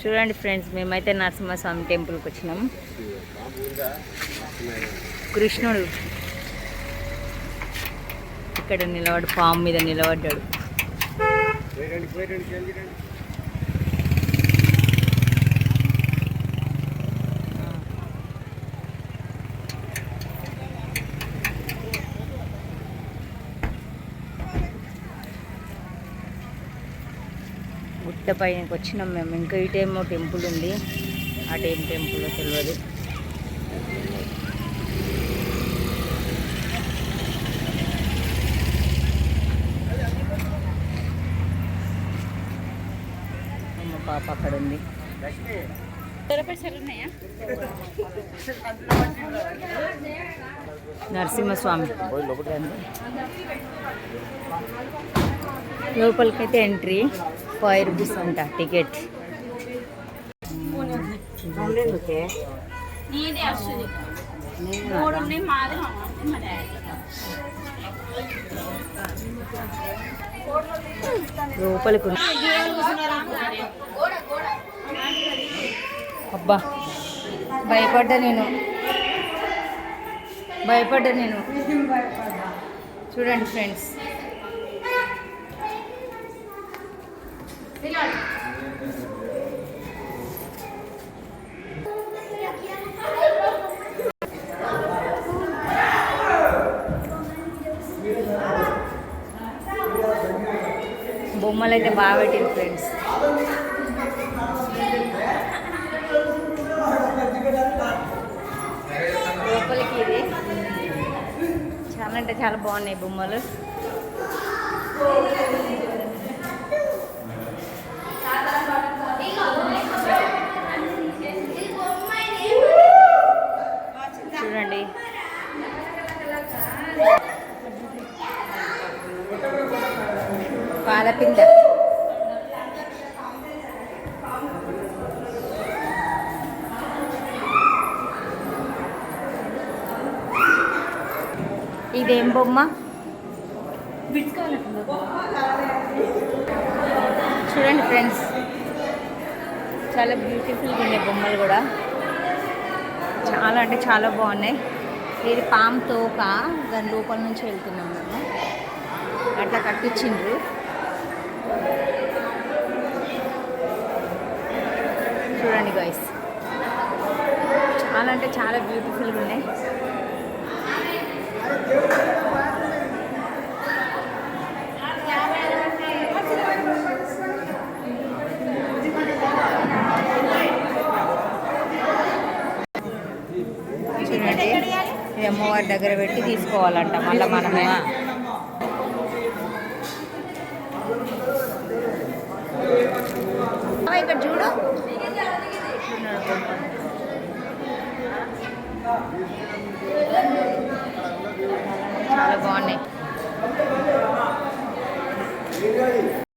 చూడండి ఫ్రెండ్స్, మేమైతే నరసింహస్వామి టెంపుల్కి వచ్చినాం. కృష్ణుడు ఇక్కడ నిలబడి పాము మీద నిలబడ్డాడు. గుట్ట పైనకి వచ్చినాం మేము. ఇంకా ఇటేమో టెంపుల్ ఉంది, అటేం టెంపుల్ తెలియదు. మా పాప అక్కడ ఉంది. నరసింహస్వామి లోపలికైతే ఎంట్రీ ₹5 అంట టికెట్. లోపలికి అబ్బా భయపడ్డా నేను. చూడండి ఫ్రెండ్స్, బొమ్మలు అయితే బాగా పెట్టింది ఫ్రెండ్స్. లోపలికి ఇది చాలా అంటే చాలా బాగున్నాయి బొమ్మలు. చూడండి, పాలపిండ, ఇదేం బొమ్మ? చూడండి ఫ్రెండ్స్, చాలా బ్యూటిఫుల్గా ఉన్నాయి బొమ్మలు కూడా. చాలా అంటే చాలా బాగున్నాయి. ఇది పాము తోక, దాని లోపల నుంచి వెళ్తున్నాం మేము. అట్లా కట్టించిండ్రు. చూడండి గైస్, చాలా అంటే చాలా బ్యూటిఫుల్గా ఉన్నాయి. చూడండి, ఇది అమ్మవారి దగ్గర పెట్టి తీసుకోవాలంట మళ్ళీ మనమే. ఇక్కడ చూడు, చాలా బాగున్నాయి.